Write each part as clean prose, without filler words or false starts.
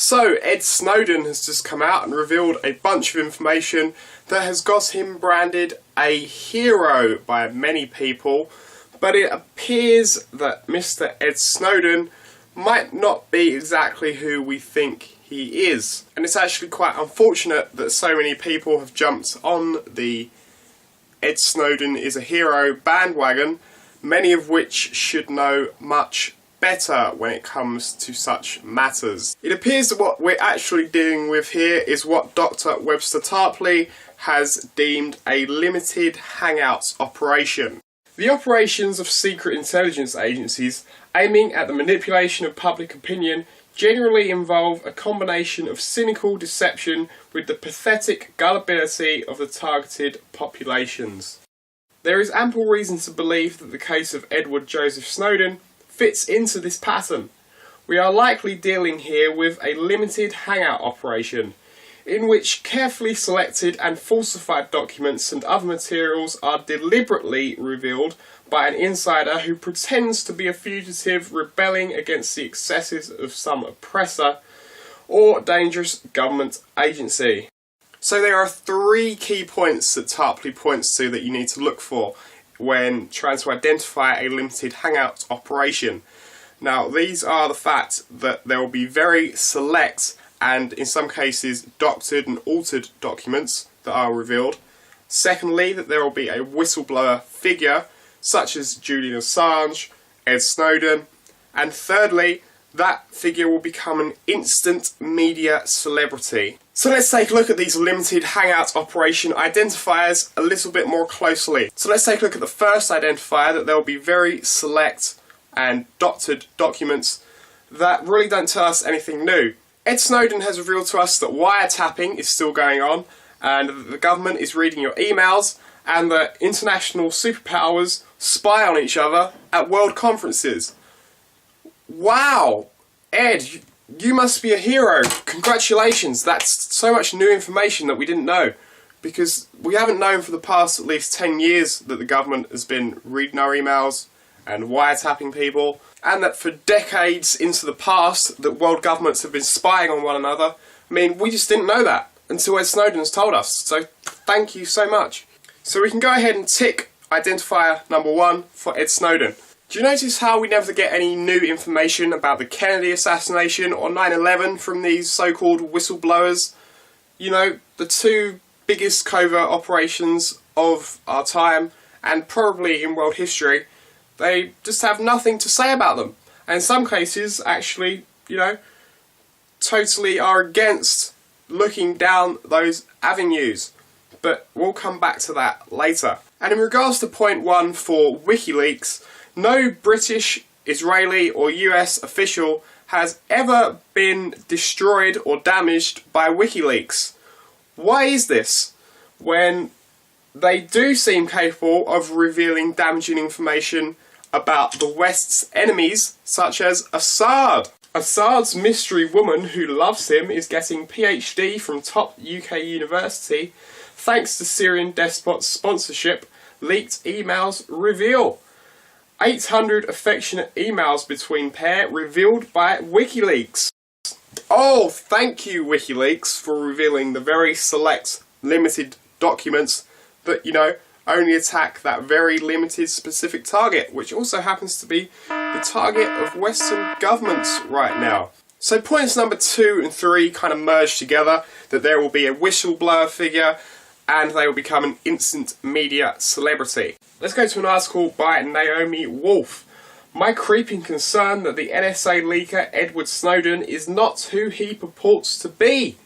So, Ed Snowden has just come out and revealed a bunch of information that has got him branded a hero by many people, but it appears that Mr. Ed Snowden might not be exactly who we think he is. And it's actually quite unfortunate that so many people have jumped on the Ed Snowden is a hero bandwagon, many of which should know much better when it comes to such matters. It appears that what we're actually dealing with here is what Dr. Webster Tarpley has deemed a limited hangouts operation. The operations of secret intelligence agencies aiming at the manipulation of public opinion generally involve a combination of cynical deception with the pathetic gullibility of the targeted populations. There is ample reason to believe that the case of Edward Joseph Snowden fits into this pattern. We are likely dealing here with a limited hangout operation, in which carefully selected and falsified documents and other materials are deliberately revealed by an insider who pretends to be a fugitive rebelling against the excesses of some oppressor or dangerous government agency. So there are three key points that Tarpley points to that you need to look for when trying to identify a limited hangout operation. Now, these are the fact that there will be very select and in some cases doctored and altered documents that are revealed. Secondly, that there will be a whistleblower figure such as Julian Assange, Ed Snowden, and thirdly, that figure will become an instant media celebrity. So let's take a look at these limited hangout operation identifiers a little bit more closely. So let's take a look at the first identifier, that there will be very select and doctored documents that really don't tell us anything new. Ed Snowden has revealed to us that wiretapping is still going on and that the government is reading your emails and that international superpowers spy on each other at world conferences. Wow! Ed, you must be a hero. Congratulations. That's so much new information that we didn't know, because we haven't known for the past at least 10 years that the government has been reading our emails and wiretapping people, and that for decades into the past that world governments have been spying on one another. I mean, we just didn't know that until Ed Snowden's told us, so thank you so much. So we can go ahead and tick identifier number 1 for Ed Snowden. Do you notice how we never get any new information about the Kennedy assassination or 9/11 from these so-called whistleblowers? You know, the two biggest covert operations of our time, and probably in world history. They just have nothing to say about them. And in some cases, actually, you know, totally are against looking down those avenues. But we'll come back to that later. And in regards to point 1 for WikiLeaks, no British, Israeli or US official has ever been destroyed or damaged by WikiLeaks. Why is this? When they do seem capable of revealing damaging information about the West's enemies, such as Assad. Assad's mystery woman who loves him is getting PhD from top UK university thanks to Syrian despot's sponsorship, leaked emails reveal. 800 affectionate emails between pair revealed by WikiLeaks. Oh, thank you WikiLeaks for revealing the very select, limited documents that, you know, only attack that very limited specific target, which also happens to be the target of Western governments right now. So points number 2 and 3 kind of merge together, that there will be a whistleblower figure and they will become an instant media celebrity. Let's go to an article by Naomi Wolf. My creeping concern that the NSA leaker Edward Snowden is not who he purports to be.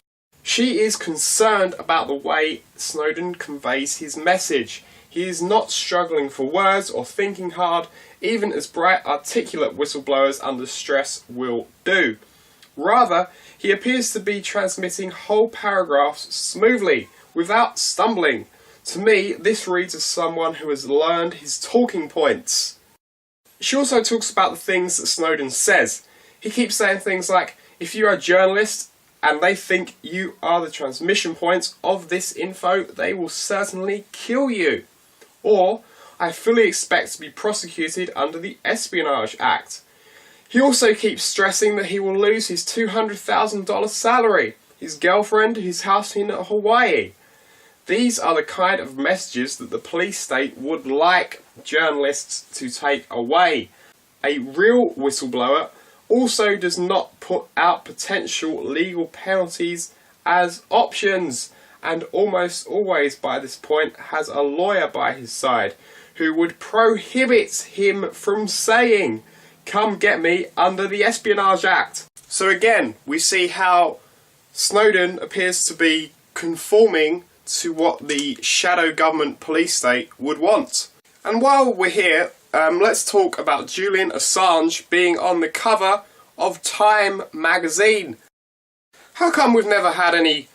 She is concerned about the way Snowden conveys his message. He is not struggling for words or thinking hard, even as bright, articulate whistleblowers under stress will do. Rather, he appears to be transmitting whole paragraphs smoothly, without stumbling. To me, this reads as someone who has learned his talking points. She also talks about the things that Snowden says. He keeps saying things like, if you are a journalist and they think you are the transmission point of this info, they will certainly kill you. Or, I fully expect to be prosecuted under the Espionage Act. He also keeps stressing that he will lose his $200,000 salary, his girlfriend, his house in Hawaii. These are the kind of messages that the police state would like journalists to take away. A real whistleblower also does not put out potential legal penalties as options, and almost always by this point has a lawyer by his side who would prohibit him from saying, "Come get me," under the Espionage Act. So again, we see how Snowden appears to be conforming to what the shadow government police state would want. And while we're here, let's talk about Julian Assange being on the cover of Time magazine. How come we've never had any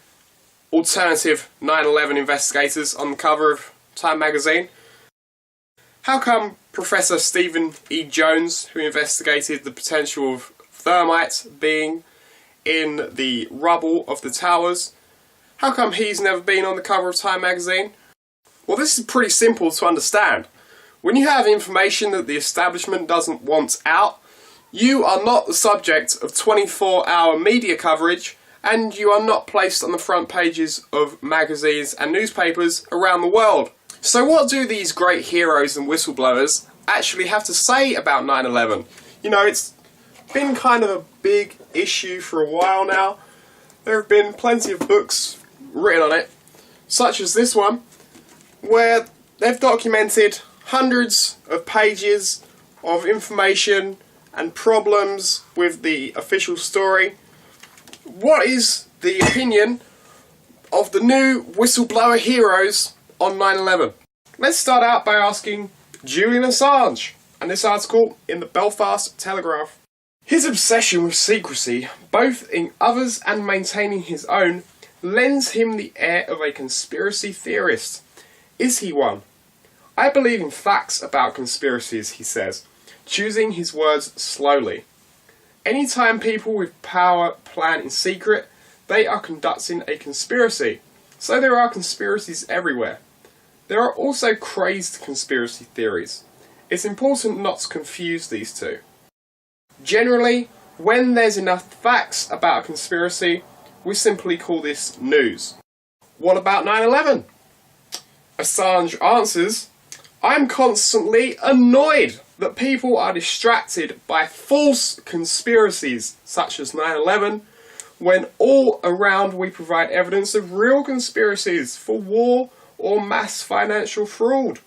alternative 9/11 investigators on the cover of Time magazine? How come Professor Stephen E. Jones, who investigated the potential of thermite being in the rubble of the towers, how come he's never been on the cover of Time magazine? Well, this is pretty simple to understand. When you have information that the establishment doesn't want out, you are not the subject of 24-hour media coverage, and you are not placed on the front pages of magazines and newspapers around the world. So what do these great heroes and whistleblowers actually have to say about 9/11? You know, it's been kind of a big issue for a while now. There have been plenty of books written on it, such as this one, where they've documented hundreds of pages of information and problems with the official story. What is the opinion of the new whistleblower heroes on 9/11? Let's start out by asking Julian Assange, and this article in the Belfast Telegraph. His obsession with secrecy, both in others and maintaining his own, lends him the air of a conspiracy theorist. Is he one? I believe in facts about conspiracies, he says, choosing his words slowly. Anytime people with power plan in secret, they are conducting a conspiracy. So there are conspiracies everywhere. There are also crazed conspiracy theories. It's important not to confuse these two. Generally, when there's enough facts about a conspiracy, we simply call this news. What about 9/11? Assange answers, "I'm constantly annoyed that people are distracted by false conspiracies such as 9/11, when all around we provide evidence of real conspiracies for war or mass financial fraud."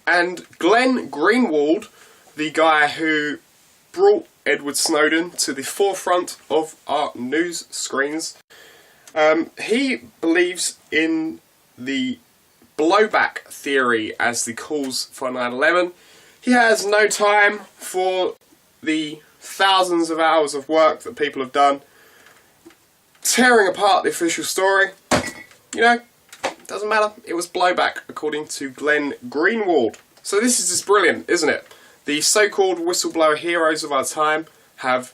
And Glenn Greenwald, the guy who brought Edward Snowden to the forefront of our news screens, he believes in the blowback theory as the cause for 9/11. He has no time for the thousands of hours of work that people have done tearing apart the official story. You know, doesn't matter, it was blowback, according to Glenn Greenwald. So this is just brilliant, isn't it? The so-called whistleblower heroes of our time have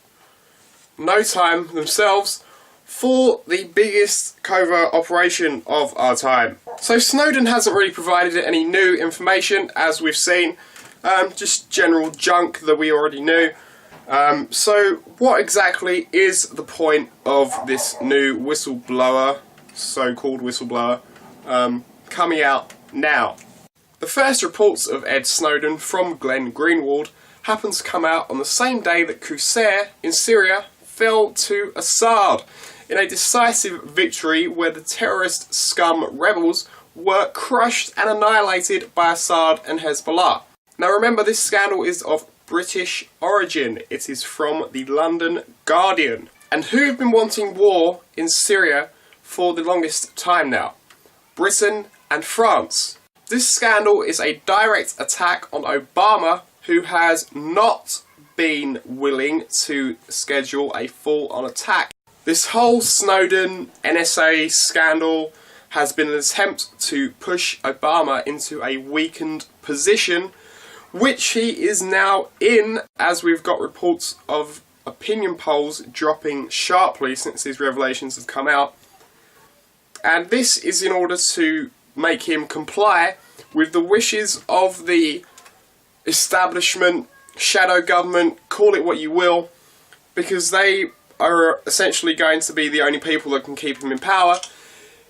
no time themselves for the biggest covert operation of our time. So Snowden hasn't really provided any new information, as we've seen, just general junk that we already knew. So what exactly is the point of this new whistleblower, so-called whistleblower, coming out now? The first reports of Ed Snowden from Glenn Greenwald happened to come out on the same day that Qusair in Syria fell to Assad, in a decisive victory where the terrorist scum rebels were crushed and annihilated by Assad and Hezbollah. Now remember, this scandal is of British origin. It is from the London Guardian. And who have been wanting war in Syria for the longest time now? Britain and France. This scandal is a direct attack on Obama, who has not been willing to schedule a full-on attack. This whole Snowden NSA scandal has been an attempt to push Obama into a weakened position, which he is now in, as we've got reports of opinion polls dropping sharply since these revelations have come out. And this is in order to make him comply with the wishes of the establishment, shadow government, call it what you will, because they are essentially going to be the only people that can keep him in power.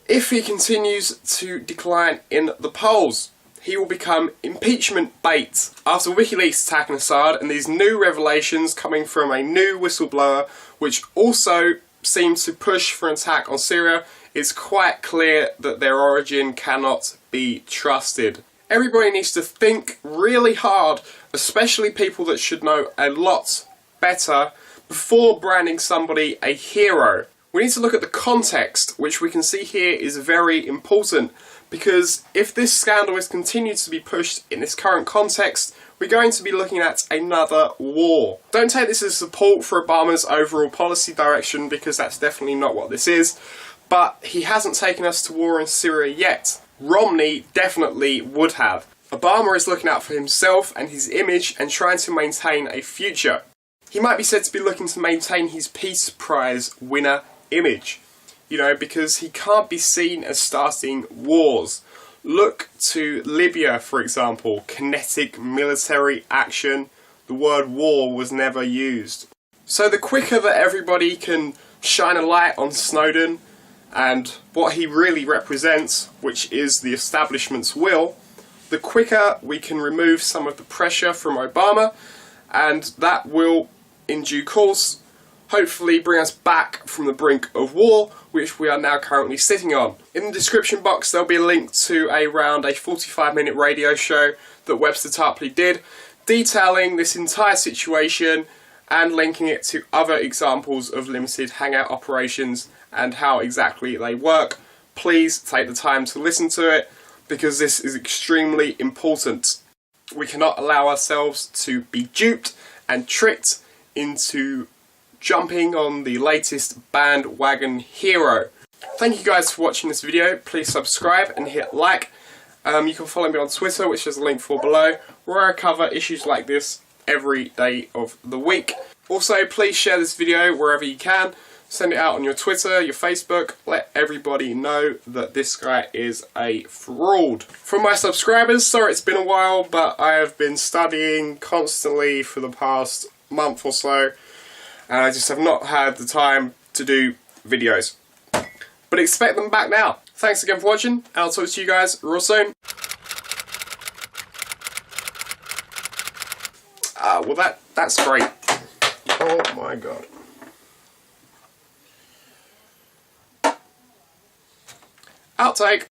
If he continues to decline in the polls, he will become impeachment bait. After WikiLeaks attacking Assad and these new revelations coming from a new whistleblower, which also seems to push for an attack on Syria, it's quite clear that their origin cannot be trusted. Everybody needs to think really hard, especially people that should know a lot better, before branding somebody a hero. We need to look at the context, which we can see here is very important, because if this scandal is continued to be pushed in this current context, we're going to be looking at another war. Don't take this as support for Obama's overall policy direction, because that's definitely not what this is, but he hasn't taken us to war in Syria yet. Romney definitely would have. Obama is looking out for himself and his image and trying to maintain a future. He might be said to be looking to maintain his Peace Prize winner image, you know, because he can't be seen as starting wars. Look to Libya, for example. Kinetic military action. The word war was never used. So the quicker that everybody can shine a light on Snowden and what he really represents, which is the establishment's will, the quicker we can remove some of the pressure from Obama, and that will, in due course, hopefully bring us back from the brink of war, which we are now currently sitting on. In the description box there'll be a link to around a 45-minute radio show that Webster Tarpley did, detailing this entire situation and linking it to other examples of limited hangout operations and how exactly they work. Please take the time to listen to it, because this is extremely important. We cannot allow ourselves to be duped and tricked into jumping on the latest bandwagon hero. Thank you guys for watching this video. Please subscribe and hit like. You can follow me on Twitter, which is a link for below, where I cover issues like this every day of the week. Also, please share this video wherever you can. Send it out on your Twitter, your Facebook. Let everybody know that this guy is a fraud. For my subscribers, sorry it's been a while, but I have been studying constantly for the past month or so, and I just have not had the time to do videos. But expect them back now. Thanks again for watching, and I'll talk to you guys real soon. Well that's great. Oh my god. Outtake.